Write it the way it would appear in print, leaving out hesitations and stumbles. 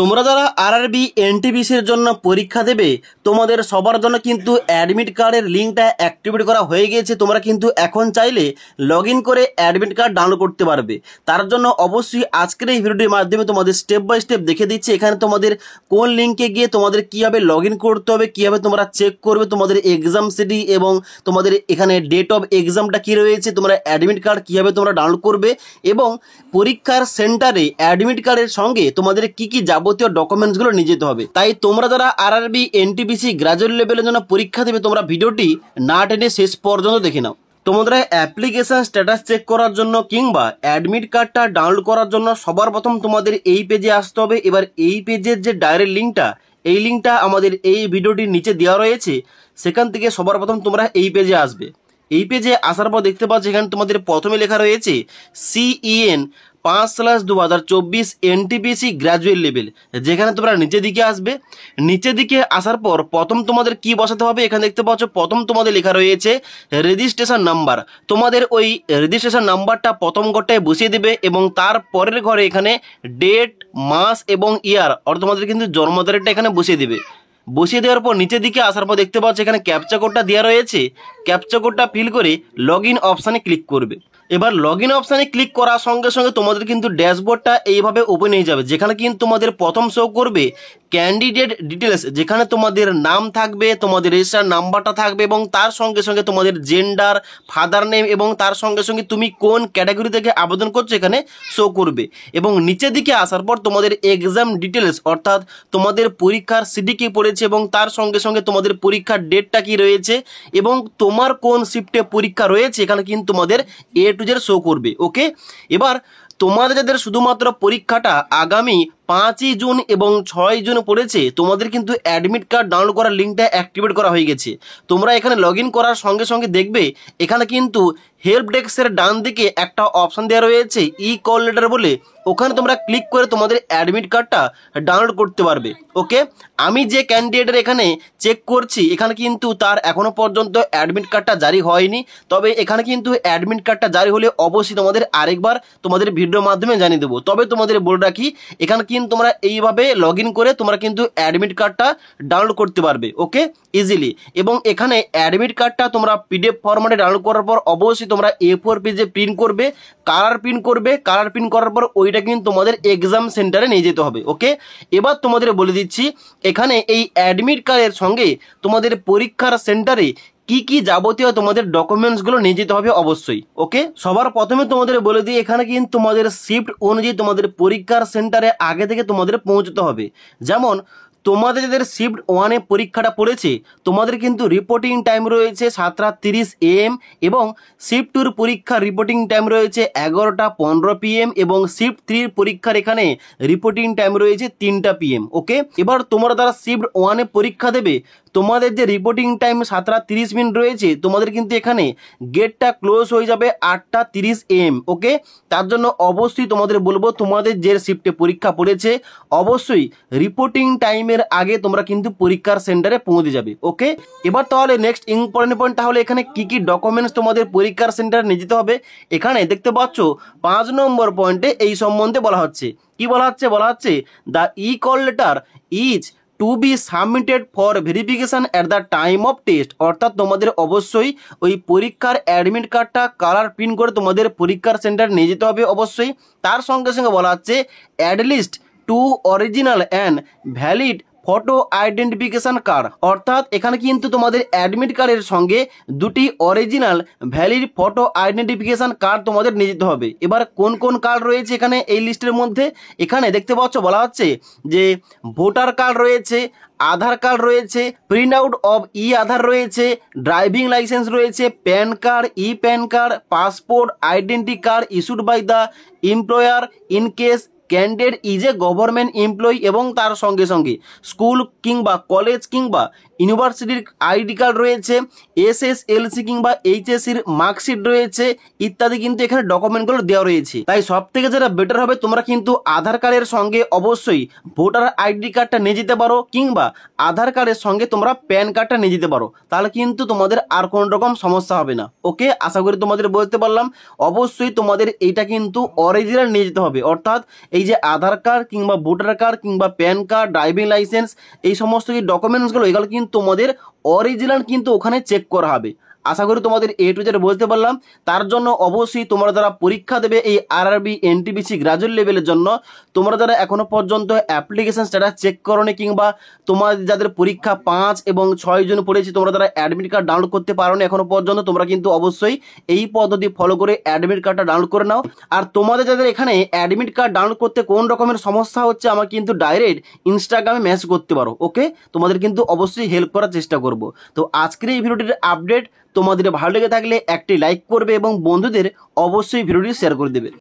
তোমরা যারা আরআরবি এনটিপিসির জন্য পরীক্ষা দেবে তোমাদের সবার জন্য কিন্তু অ্যাডমিট কার্ডের লিঙ্কটা অ্যাক্টিভেট করা হয়ে গিয়েছে। তোমরা কিন্তু এখন চাইলে লগ ইন করে অ্যাডমিট কার্ড ডাউনলোড করতে পারবে। তার জন্য অবশ্যই আজকের এই ভিডিওটির মাধ্যমে তোমাদের স্টেপ বাই স্টেপ দেখে দিচ্ছি এখানে তোমাদের কোন লিঙ্কে গিয়ে তোমাদের কীভাবে লগ ইন করতে হবে, কীভাবে তোমরা চেক করবে তোমাদের এক্সাম সিটি এবং তোমাদের এখানে ডেট অফ এক্সামটা কী রয়েছে, তোমরা অ্যাডমিট কার্ড কীভাবে তোমরা ডাউনলোড করবে এবং পরীক্ষার সেন্টারে অ্যাডমিট কার্ডের সঙ্গে তোমাদের কী কী যাবতীয় ডকুমেন্টসগুলো নিয়ে যেতে হবে। তাই তোমরা যারা আরআরবি এনটিপিসি গ্রাজুয়েট লেভেলের জন্য পরীক্ষা দেবে তোমরা ভিডিওটি না টেনে শেষ পর্যন্ত দেখে নাও। তোমরা অ্যাপ্লিকেশন স্ট্যাটাস চেক করার জন্য কিংবা অ্যাডমিট কার্ডটা ডাউনলোড করার জন্য সবার প্রথম তোমাদের এই পেজে আসতে হবে। এবার এই পেজের যে ডাইরেক্ট লিঙ্কটা, এই লিঙ্কটা আমাদের এই ভিডিওটির নিচে দেওয়া রয়েছে, সেখান থেকে সবার প্রথম তোমরা এই পেজে আসবে। এই পেজে আসার পর দেখতে পাচ্ছ এখানে তোমাদের প্রথমে লেখা রয়েছে CEN 5/2024 এনটিপিসি গ্র্যাজুয়েট লেভেল, যেখানে তোমরা নিচের দিকে আসবে। নিচের দিকে আসার পর প্রথম তোমাদের কি বসাতে হবে, এখানে দেখতে পাচ্ছ প্রথম তোমাদের লেখা রয়েছে রেজিস্ট্রেশন নাম্বার। তোমাদের ওই রেজিস্ট্রেশন নাম্বারটা প্রথম ঘরটায় বসিয়ে দেবে এবং তার পরের ঘরে এখানে ডেট, মাস এবং ইয়ার অর্থাৎ তোমাদের কিন্তু জন্ম তারিখটা এখানে বসিয়ে দেবে। বসিয়ে দেওয়ার পর নিচের দিকে আসার পর দেখতে পাচ্ছ এখানে ক্যাপচা কোডটা দেওয়া রয়েছে। ক্যাপচা কোডটা ফিল করে লগ ইন অপশানে ক্লিক করবে। এবার লগ ইন অপশানে ক্লিক করার সঙ্গে সঙ্গে তোমাদের কিন্তু ড্যাশবোর্ডটা এইভাবে ওপেন হয়ে যাবে, যেখানে কিন্তু তোমাদের প্রথম শো করবে ক্যান্ডিডেট ডিটেলস, যেখানে তোমাদের নাম থাকবে, তোমাদের রেজিস্টার নাম্বারটা থাকবে এবং তার সঙ্গে সঙ্গে তোমাদের জেন্ডার, ফাদার নেম এবং তার সঙ্গে সঙ্গে তুমি কোন ক্যাটাগরি থেকে আবেদন করছো এখানে শো করবে। এবং নিচের দিকে আসার পর তোমাদের এক্সাম ডিটেলস অর্থাৎ তোমাদের পরীক্ষার সিটি কি পড়েছে এবং তার সঙ্গে সঙ্গে তোমাদের পরীক্ষার ডেটটা কি রয়েছে এবং তোমার কোন শিফটে পরীক্ষা রয়েছে এখানে কিন্তু তোমাদের A to Z শো করবে। ওকে, এবার তোমাদের যাদের শুধুমাত্র পরীক্ষাটা আগামী 5ই জুন এবং 6ই জুন পড়েছে তোমাদের কিন্তু অ্যাডমিট কার্ড ডাউনলোড করার লিঙ্কটা অ্যাক্টিভেট করা হয়ে গেছে। তোমরা এখানে লগ ইন করার সঙ্গে সঙ্গে দেখবে এখানে কিন্তু হেল্প ডেস্কের ডান দিকে একটা অপশান দেওয়া রয়েছে ই কল লেটার বলে, ওখানে তোমরা ক্লিক করে তোমাদের অ্যাডমিট কার্ডটা ডাউনলোড করতে পারবে। ওকে, আমি যে ক্যান্ডিডেটের এখানে চেক করছি এখানে কিন্তু তার এখনও পর্যন্ত অ্যাডমিট কার্ডটা জারি হয়নি, তবে এখানে কিন্তু অ্যাডমিট কার্ডটা জারি হলে অবশ্যই তোমাদের আরেকবার তোমাদের ভিডিওর মাধ্যমে জানিয়ে দেবো। তবে তোমাদের বলে রাখি এখানে কিন্তু তোমরা এইভাবে লগ ইন করে তোমরা কিন্তু অ্যাডমিট কার্ডটা ডাউনলোড করতে পারবে। ওকে, ইজিলি। এবং এখানে অ্যাডমিট কার্ডটা তোমরা PDF ফরম্যাটে ডাউনলোড করার পর অবশ্যই তোমরা A4 পেজে প্রিন্ট করবে, কালার প্রিন্ট করবে। কালার প্রিন্ট করার পর ওইটা কিন্তু তোমাদের এক্সাম সেন্টারে নিয়ে যেতে হবে। ওকে, এবার তোমাদের বলে দিচ্ছি এখানে এই অ্যাডমিট কার্ডের সঙ্গে তোমাদের পরীক্ষার সেন্টারে কি কি যাবতীয় তোমাদের ডকুমেন্টসগুলো নিয়ে যেতে হবে অবশ্যই। ওকে, সবার প্রথমে তোমাদের বলে দিই এখানে কিন্তু তোমাদের শিফট অনুযায়ী তোমাদের পরীক্ষার সেন্টারে আগে থেকে তোমাদের পৌঁছতে হবে। যেমন তোমাদের যাদের শিফট 1-এ পরীক্ষাটা পড়েছে তোমাদের কিন্তু রিপোর্টিং টাইম রয়েছে 7:30 AM এবং শিফট 2-র পরীক্ষার রিপোর্টিং টাইম রয়েছে 11:15 PM এবং শিফট 3-র পরীক্ষার এখানে রিপোর্টিং টাইম রয়েছে 3টা PM। ওকে, এবার তোমরা যারা শিফট 1-এ পরীক্ষা দেবে তোমাদের যে রিপোর্টিং টাইম 7:30 রয়েছে তোমাদের কিন্তু এখানে গেটটা ক্লোজ হয়ে যাবে 8:30 AM। ওকে, তার জন্য অবশ্যই তোমাদের বলবো তোমাদের যে শিফটে পরীক্ষা পড়েছে অবশ্যই রিপোর্টিং টাইমের আগে তোমরা কিন্তু পরীক্ষার সেন্টারে পৌঁছে যাবে। ওকে, এবার তাহলে নেক্সট ইম্পর্টেন্ট পয়েন্ট, তাহলে এখানে কি কি ডকুমেন্টস তোমাদের পরীক্ষার সেন্টারে নিয়ে যেতে হবে এখানে দেখতে পাচ্ছ 5 নম্বর পয়েন্টে এই সম্বন্ধে বলা হচ্ছে। কি বলা হচ্ছে, বলা হচ্ছে the e call letter is to be submitted for verification at the time of test, অর্থাৎ তোমাদের অবশ্যই ওই পরীক্ষার অ্যাডমিট কার্ডটা কালার প্রিন্ট করে তোমাদের পরীক্ষার সেন্টার নিয়ে যেতে হবে অবশ্যই। তার সঙ্গে সঙ্গে বলা হচ্ছে at least 2 original and valid photo identification card, অর্থাৎ এখানে কিন্তু তোমাদের অ্যাডমিট কার্ডের সঙ্গে 2টি original valid photo identification card তোমাদের নিয়ে যেতে হবে। এবার কোন কোন কার্ড রয়েছে এখানে এই লিস্টের মধ্যে, এখানে দেখতে পাচ্ছ বলা হচ্ছে যে ভোটার কার্ড রয়েছে, আধার কার্ড রয়েছে, print out of e Aadhaar রয়েছে, ড্রাইভিং লাইসেন্স রয়েছে, PAN card, e PAN card, passport, identity card issued by the employer in case candidate is a government employee এবং তার সঙ্গে সঙ্গে স্কুল কিংবা কলেজ কিংবা ইউনিভার্সিটির আইডি কার্ড রয়েছে, SSLC কিংবা HSCর মার্কশিট রয়েছে ইত্যাদি কিন্তু এখানে ডকুমেন্টগুলো দেওয়া রয়েছে। তাই সব থেকে যেটা বেটার হবে তোমরা কিন্তু আধার কার্ডের সঙ্গে অবশ্যই ভোটার আইডি কার্ডটা নিয়ে যেতে পারো কিংবা আধার কার্ডের সঙ্গে তোমরা প্যান কার্ডটা নিয়ে যেতে পারো, তাহলে কিন্তু তোমাদের আর কোনো রকম সমস্যা হবে না। ওকে, আশা করি তোমাদের বলতে পারলাম। অবশ্যই তোমাদের এইটা কিন্তু অরিজিনাল নিয়ে যেতে হবে, অর্থাৎ এই যে আধার কার্ড কিংবা ভোটার কার্ড কিংবা প্যান কার্ড, ড্রাইভিং লাইসেন্স, এই সমস্ত যে ডকুমেন্টসগুলো এগুলো কিন্তু তোমাদের অরিজিনাল কিন্তু ওখানে চেক করা হবে। আশা করি তোমাদের এ টু জেড বুঝতে পারলাম। তার জন্য অবশ্যই তোমরা যারা পরীক্ষা দেবে এই আরআরবি এনটিপিসি গ্রাজুয়েট লেভেলের জন্য, তোমরা যারা এখনো পর্যন্ত অ্যাপ্লিকেশন স্ট্যাটাস চেক করোনি কিংবা তোমার যাদের পরীক্ষা 5 এবং 6 জুন পড়েছে, তোমরা যারা অ্যাডমিট কার্ড ডাউনলোড করতে পারোনি এখনো পর্যন্ত, তোমরা কিন্তু অবশ্যই এই পদ্ধতি ফলো করে অ্যাডমিট কার্ডটা ডাউনলোড করে নাও। আর তোমাদের যাদের এখানে অ্যাডমিট কার্ড ডাউনলোড করতে কোন রকমের সমস্যা হচ্ছে আমাকে কিন্তু ডাইরেক্ট ইনস্টাগ্রামে মেসেজ করতে পারো। ওকে, তোমাদের কিন্তু অবশ্যই হেল্প করার চেষ্টা করব। তো আজকের এই ভিডিওটির আপডেট তোমাদের ভালো লেগে থাকলে একটি লাইক করবে এবং বন্ধুদের অবশ্যই ভিডিওটি শেয়ার করে দেবে।